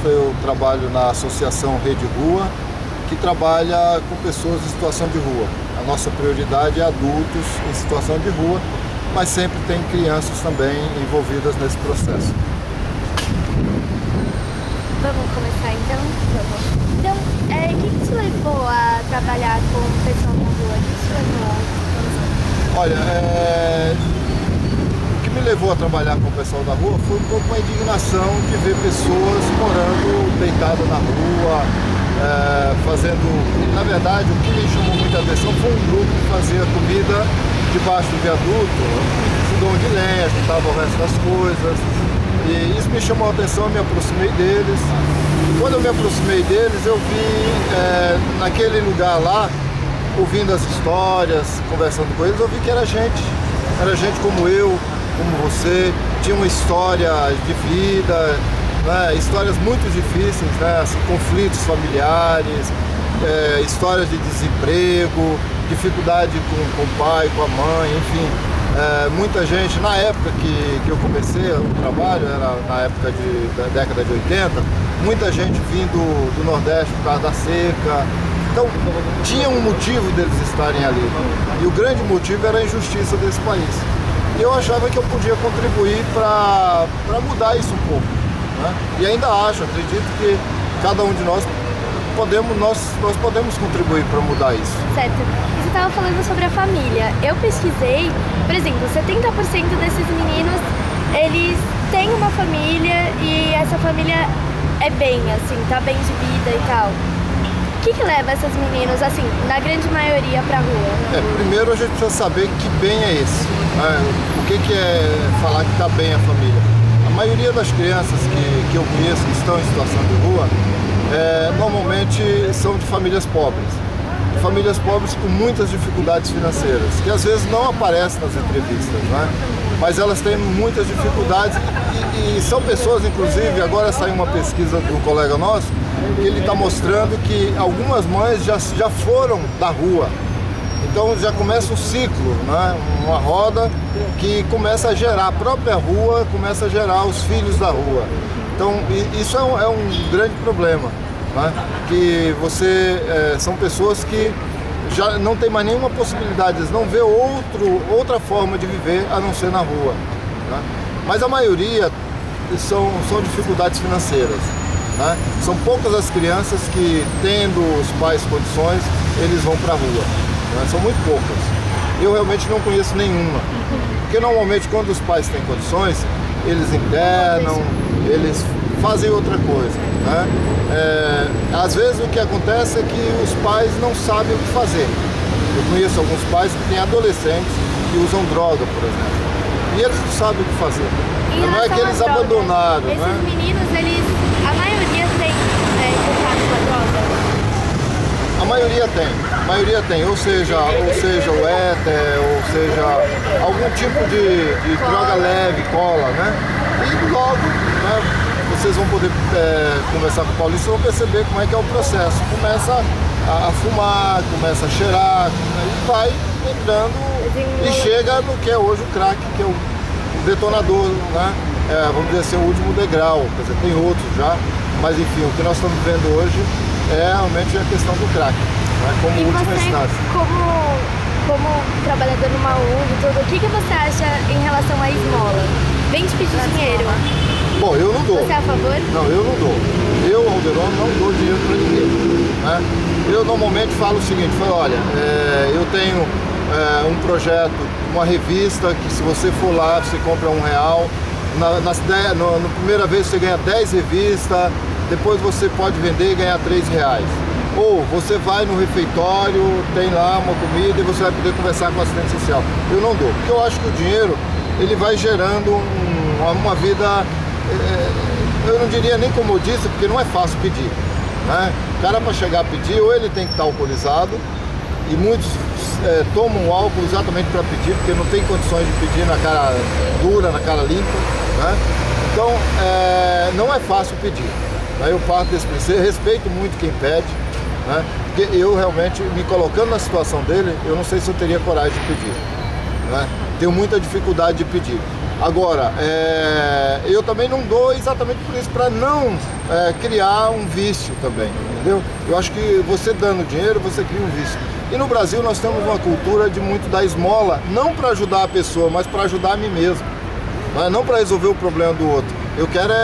Eu trabalho na Associação Rede Rua, que trabalha com pessoas em situação de rua. A nossa prioridade é adultos em situação de rua, mas sempre tem crianças também envolvidas nesse processo. Vamos começar então? Vamos. Então, o que te levou a trabalhar com o pessoal na rua? O que te levou? Olha, o que me levou a trabalhar com o pessoal da rua foi um pouco uma indignação de ver pessoas morando deitadas na rua, fazendo... Na verdade, o que me chamou muita atenção foi um grupo que fazia comida debaixo do viaduto, fogão de lenha, juntava o resto das coisas. E isso me chamou a atenção, eu me aproximei deles. E quando eu me aproximei deles, eu vi naquele lugar lá, ouvindo as histórias, conversando com eles, eu vi que era gente como eu, como você, tinha uma história de vida, né? Histórias muito difíceis, né? Assim, conflitos familiares, histórias de desemprego, dificuldade com o pai, com a mãe, enfim. Muita gente, na época que eu comecei o trabalho, era na época da década de 80, muita gente vindo do Nordeste por causa da seca. Então, tinha um motivo deles estarem ali. E o grande motivo era a injustiça desse país. E eu achava que eu podia contribuir para mudar isso um pouco, né? E ainda acredito que cada um de nós podemos contribuir para mudar isso. Certo. E você estava falando sobre a família. Eu pesquisei, por exemplo, 70% desses meninos, eles têm uma família e essa família é bem, assim, tá bem de vida e tal. O que leva essas meninas, assim, na grande maioria, para a rua? Primeiro a gente precisa saber que bem é esse, né? O que é falar que está bem a família? A maioria das crianças que eu conheço que estão em situação de rua, normalmente são de famílias pobres. Famílias pobres com muitas dificuldades financeiras, que às vezes não aparecem nas entrevistas, né? Mas elas têm muitas dificuldades e são pessoas, inclusive, agora saiu uma pesquisa de um colega nosso, que ele está mostrando que algumas mães já foram da rua. Então já começa um ciclo, né? Uma roda que começa a gerar, a própria rua começa a gerar os filhos da rua. Então isso é um grande problema, né? Que são pessoas que já não tem mais nenhuma possibilidade, eles não vê outra forma de viver a não ser na rua, né? Mas a maioria são dificuldades financeiras, né? São poucas as crianças que, tendo os pais condições, eles vão para a rua, né? São muito poucas. Eu realmente não conheço nenhuma, porque normalmente quando os pais têm condições, eles internam, eles fazem outra coisa, né? Às vezes o que acontece é que os pais não sabem o que fazer. Eu conheço alguns pais que têm adolescentes que usam droga, por exemplo, e eles não sabem o que fazer. Não é que eles abandonaram, esses né? meninos, a maioria tem contato com a droga? A maioria tem, ou seja o éter, ou seja, algum tipo de droga leve, cola, né? E logo, né, vocês vão poder conversar com o Paulista e vão perceber como é que é o processo. Começa a fumar, começa a cheirar, e vai entrando e chega no que é hoje o crack, que é o detonador, né? Vamos dizer assim, o último degrau, quer dizer, tem outros já, mas enfim, o que nós estamos vendo hoje é realmente a questão do crack, né? Como última instância. Como trabalhador numa ONG e tudo, o que você acha em relação à esmola? Vem te pedir dinheiro. Bom, eu não dou. Você é a favor? Não, eu não dou. Eu, Alderon, não dou dinheiro para ninguém, né? Eu normalmente falo o seguinte, olha, eu tenho um projeto, uma revista, que se você for lá, você compra R$1. Na primeira vez você ganha 10 revistas, depois você pode vender e ganhar R$3. Ou você vai no refeitório, tem lá uma comida e você vai poder conversar com o assistente social. Eu não dou, porque eu acho que o dinheiro, ele vai gerando uma vida, eu não diria nem comodista, porque não é fácil pedir, né? O cara, para chegar a pedir, ou ele tem que estar alcoolizado, e muitos tomam álcool exatamente para pedir, porque não tem condições de pedir na cara dura, na cara limpa, né? Então, não é fácil pedir. Aí eu parto desse princípio, respeito muito quem pede, né? Porque eu realmente, me colocando na situação dele, eu não sei se eu teria coragem de pedir, né? Tenho muita dificuldade de pedir. Agora, eu também não dou exatamente por isso, para não criar um vício também, entendeu? Eu acho que você dando dinheiro, você cria um vício. E no Brasil nós temos uma cultura de muito dar esmola, não para ajudar a pessoa, mas para ajudar a mim mesmo, não para resolver o problema do outro. Eu quero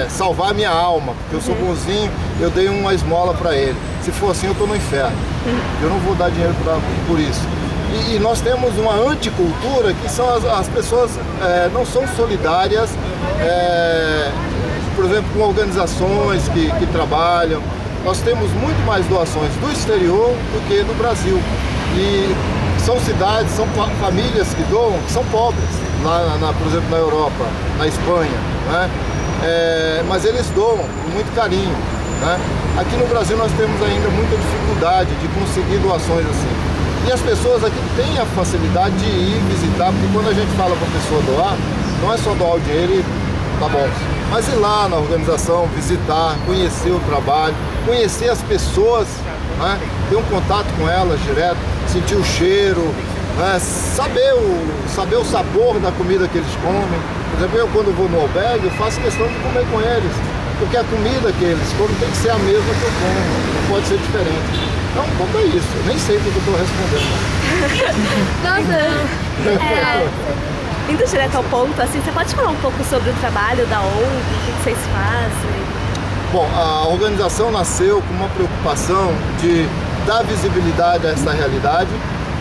salvar a minha alma, porque eu sou bonzinho, eu dei uma esmola para ele. Se for assim, eu estou no inferno. Eu não vou dar dinheiro por isso. E nós temos uma anticultura que são as pessoas não são solidárias, por exemplo, com organizações que trabalham. Nós temos muito mais doações do exterior do que do Brasil. E são cidades, são famílias que doam, que são pobres, por exemplo, na Europa, na Espanha, né? Mas eles doam com muito carinho, né? Aqui no Brasil nós temos ainda muita dificuldade de conseguir doações assim. E as pessoas aqui têm a facilidade de ir visitar, porque quando a gente fala para a pessoa doar, não é só doar o dinheiro e tá bom, mas ir lá na organização, visitar, conhecer o trabalho, conhecer as pessoas, né? Ter um contato com elas direto, sentir o cheiro, né? Saber o sabor da comida que eles comem. Por exemplo, eu quando vou no albergue, eu faço questão de comer com eles, porque a comida que eles comem tem que ser a mesma que eu como, não pode ser diferente. Então, um pouco é isso, eu nem sei o que eu estou respondendo. Nossa, indo direto ao ponto, assim, você pode falar um pouco sobre o trabalho da ONG, o que vocês fazem? Bom, a organização nasceu com uma preocupação de dar visibilidade a essa realidade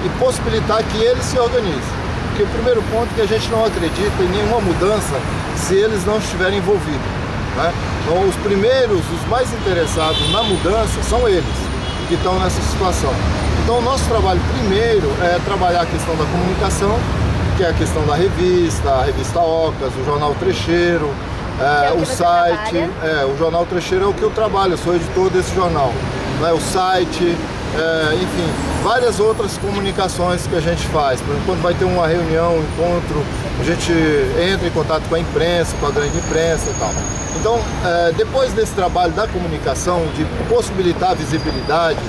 e possibilitar que eles se organizem. Porque o primeiro ponto é que a gente não acredita em nenhuma mudança se eles não estiverem envolvidos, né? Então, os primeiros, os mais interessados na mudança são eles que estão nessa situação. Então, o nosso trabalho primeiro é trabalhar a questão da comunicação, que é a questão da revista, a revista Ocas, o Jornal Trecheiro, o site. O Jornal Trecheiro é o que eu trabalho, eu sou editor desse jornal. Né? O site, enfim, várias outras comunicações que a gente faz. Por exemplo, quando vai ter uma reunião, um encontro, a gente entra em contato com a imprensa, com a grande imprensa e tal. Então, depois desse trabalho da comunicação, de possibilitar a visibilidade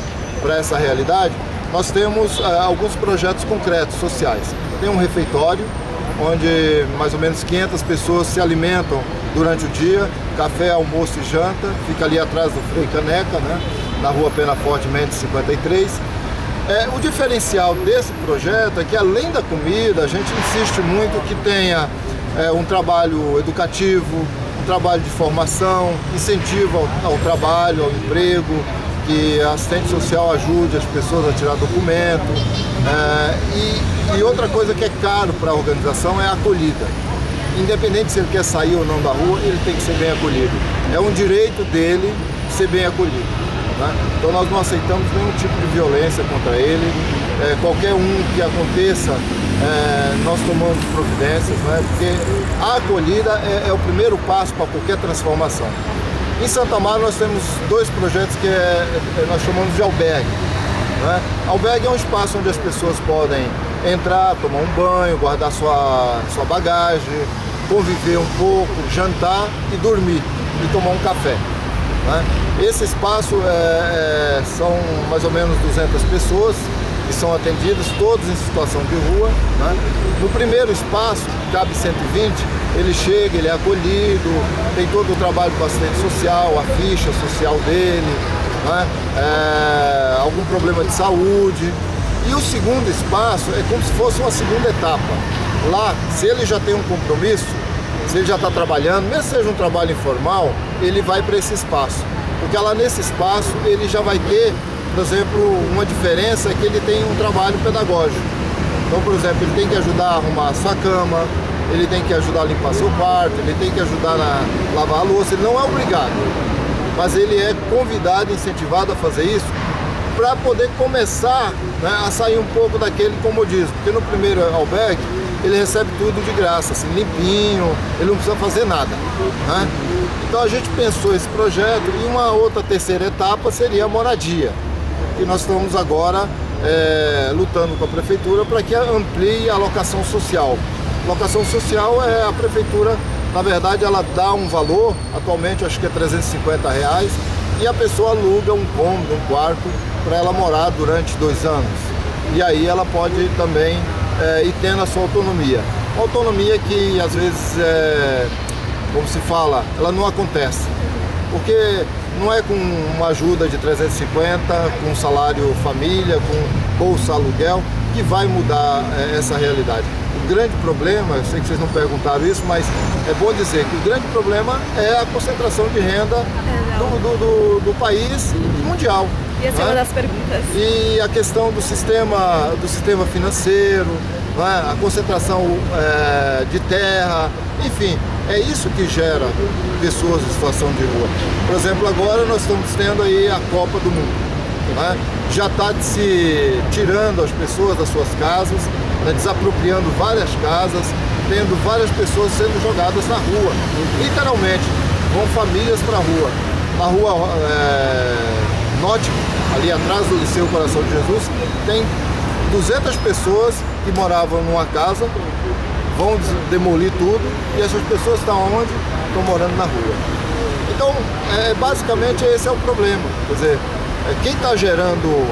para essa realidade, nós temos alguns projetos concretos, sociais. Tem um refeitório, onde mais ou menos 500 pessoas se alimentam durante o dia, café, almoço e janta, fica ali atrás do Frei Caneca, né? Na rua Penaforte Mendes 53. O diferencial desse projeto é que, além da comida, a gente insiste muito que tenha um trabalho educativo, um trabalho de formação, incentivo ao trabalho, ao emprego, que a assistente social ajude as pessoas a tirar documento. E outra coisa que é caro para a organização é a acolhida. Independente se ele quer sair ou não da rua, ele tem que ser bem acolhido. É um direito dele ser bem acolhido, né? Então nós não aceitamos nenhum tipo de violência contra ele. Qualquer um que aconteça, nós tomamos providências, né? Porque a acolhida é o primeiro passo para qualquer transformação. Em Santo Amaro nós temos dois projetos que nós chamamos de albergue, né? Albergue é um espaço onde as pessoas podem entrar, tomar um banho, guardar sua bagagem, conviver um pouco, jantar e dormir, e tomar um café, né? Esse espaço são mais ou menos 200 pessoas que são atendidas, todos em situação de rua, né? No primeiro espaço, que cabe 120, ele chega, ele é acolhido, tem todo o trabalho com assistente social, a ficha social dele, né? Algum problema de saúde. E o segundo espaço é como se fosse uma segunda etapa. Lá, se ele já tem um compromisso, se ele já está trabalhando, mesmo que seja um trabalho informal, ele vai para esse espaço. Porque lá nesse espaço ele já vai ter, por exemplo, uma diferença é que ele tem um trabalho pedagógico. Então, por exemplo, ele tem que ajudar a arrumar a sua cama, ele tem que ajudar a limpar seu quarto, ele tem que ajudar a lavar a louça, ele não é obrigado, mas ele é convidado, incentivado a fazer isso para poder começar, né, a sair um pouco daquele comodismo, porque no primeiro albergue ele recebe tudo de graça, assim, limpinho, ele não precisa fazer nada, né? Então a gente pensou esse projeto e uma outra terceira etapa seria a moradia, e nós estamos agora lutando com a prefeitura para que amplie a locação social. Locação social é a prefeitura, na verdade, ela dá um valor, atualmente acho que é R$350, e a pessoa aluga um cômodo, um quarto, para ela morar durante 2 anos. E aí ela pode também ir tendo a sua autonomia. Uma autonomia que às vezes, como se fala, ela não acontece. Porque não é com uma ajuda de 350, com salário família, com bolsa aluguel, que vai mudar essa realidade. O grande problema, eu sei que vocês não perguntaram isso, mas é bom dizer que o grande problema é a concentração de renda do país e mundial. E essa é uma das perguntas. E a questão do sistema financeiro, a concentração de terra, enfim, é isso que gera pessoas em situação de rua. Por exemplo, agora nós estamos tendo aí a Copa do Mundo. Já está se tirando as pessoas das suas casas, desapropriando várias casas, tendo várias pessoas sendo jogadas na rua. Literalmente, vão famílias para a rua. Na rua Nótico, ali atrás do Liceu Coração de Jesus, tem 200 pessoas que moravam numa casa, vão demolir tudo e essas pessoas estão onde? Estão morando na rua. Então, basicamente esse é o problema. Quer dizer, quem está gerando,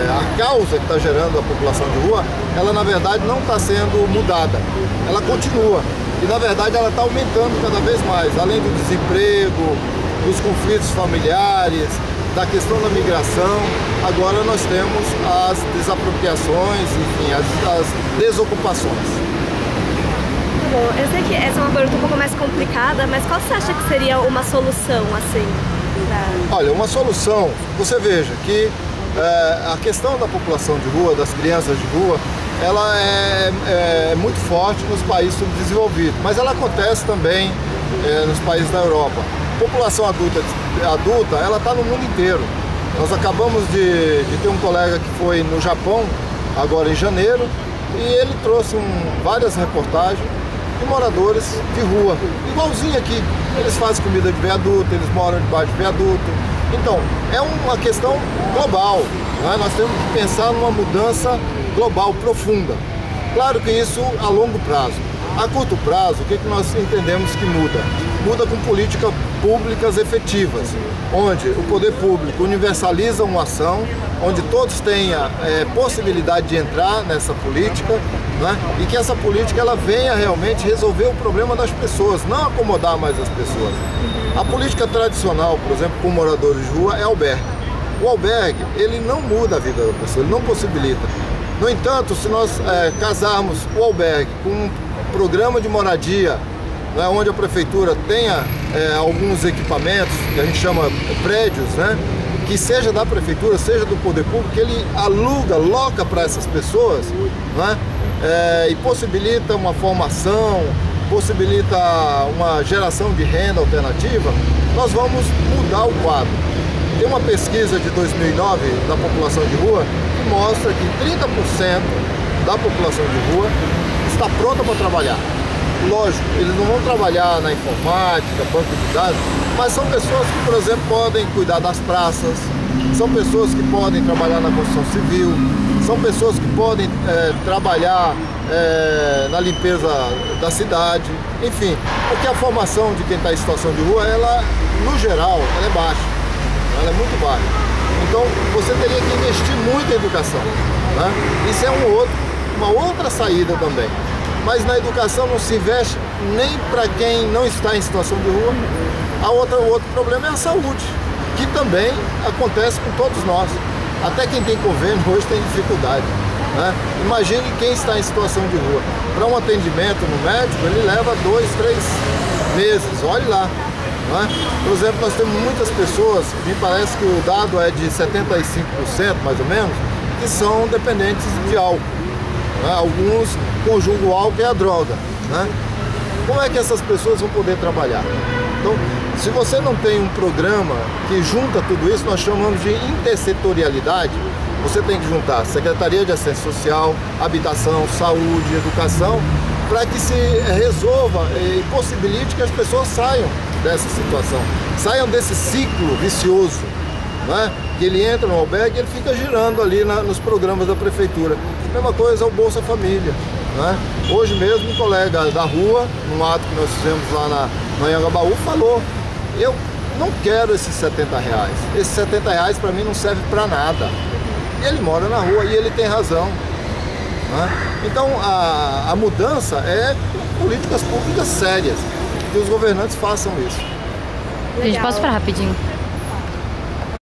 a causa que está gerando a população de rua, ela na verdade não está sendo mudada, ela continua. E na verdade ela está aumentando cada vez mais, além do desemprego, dos conflitos familiares, da questão da migração. Agora nós temos as desapropriações, enfim, as desocupações. Bom, eu sei que essa é uma pergunta um pouco mais complicada, mas qual você acha que seria uma solução, assim? Olha, uma solução, você veja que a questão da população de rua, das crianças de rua, ela é muito forte nos países subdesenvolvidos, mas ela acontece também nos países da Europa. A população adulta ela está no mundo inteiro. Nós acabamos de ter um colega que foi no Japão, agora em janeiro, e ele trouxe várias reportagens de moradores de rua, igualzinho aqui. Eles fazem comida de viaduto, eles moram debaixo de viaduto. Então, é uma questão global, né? Nós temos que pensar numa mudança global, profunda. Claro que isso a longo prazo. A curto prazo, o que nós entendemos que muda? Muda com políticas públicas efetivas, onde o poder público universaliza uma ação, onde todos tenham possibilidade de entrar nessa política, né? E que essa política ela venha realmente resolver o problema das pessoas, não acomodar mais as pessoas. A política tradicional, por exemplo, com moradores de rua, é albergue. O albergue, ele não muda a vida da pessoa, ele não possibilita. No entanto, se nós casarmos o albergue com um programa de moradia, né, onde a prefeitura tenha alguns equipamentos, que a gente chama prédios, né, que seja da prefeitura, seja do poder público, que ele loca para essas pessoas, né, e possibilita uma formação, possibilita uma geração de renda alternativa, nós vamos mudar o quadro. Tem uma pesquisa de 2009 da população de rua que mostra que 30% da população de rua está pronta para trabalhar. Lógico, eles não vão trabalhar na informática, banco de dados, mas são pessoas que, por exemplo, podem cuidar das praças, são pessoas que podem trabalhar na construção civil, são pessoas que podem trabalhar na limpeza da cidade, enfim, porque a formação de quem está em situação de rua, ela, no geral, ela é baixa, ela é muito baixa. Então, você teria que investir muito em educação, né? Isso é uma outra saída também. Mas na educação não se investe nem para quem não está em situação de rua. O outro problema é a saúde, que também acontece com todos nós. Até quem tem convênio hoje tem dificuldade, né? Imagine quem está em situação de rua. Para um atendimento no médico, ele leva 2, 3 meses, olhe lá. Né? Por exemplo, nós temos muitas pessoas, me parece que o dado é de 75% mais ou menos, que são dependentes de álcool. Alguns conjugam o álcool e a droga, né? Como é que essas pessoas vão poder trabalhar? Então, se você não tem um programa que junta tudo isso, nós chamamos de intersetorialidade. Você tem que juntar Secretaria de Assistência Social, Habitação, Saúde, Educação, para que se resolva e possibilite que as pessoas saiam dessa situação, saiam desse ciclo vicioso, né? Que ele entra no albergue e ele fica girando ali nos programas da prefeitura. A mesma coisa é o Bolsa Família, né? Hoje mesmo um colega da rua, num ato que nós fizemos lá no Anhangabaú, falou: eu não quero esses R$70. Esses R$70 para mim não serve para nada. Ele mora na rua e ele tem razão, Né? Então a mudança é políticas públicas sérias, que os governantes façam isso. Gente, posso parar rapidinho?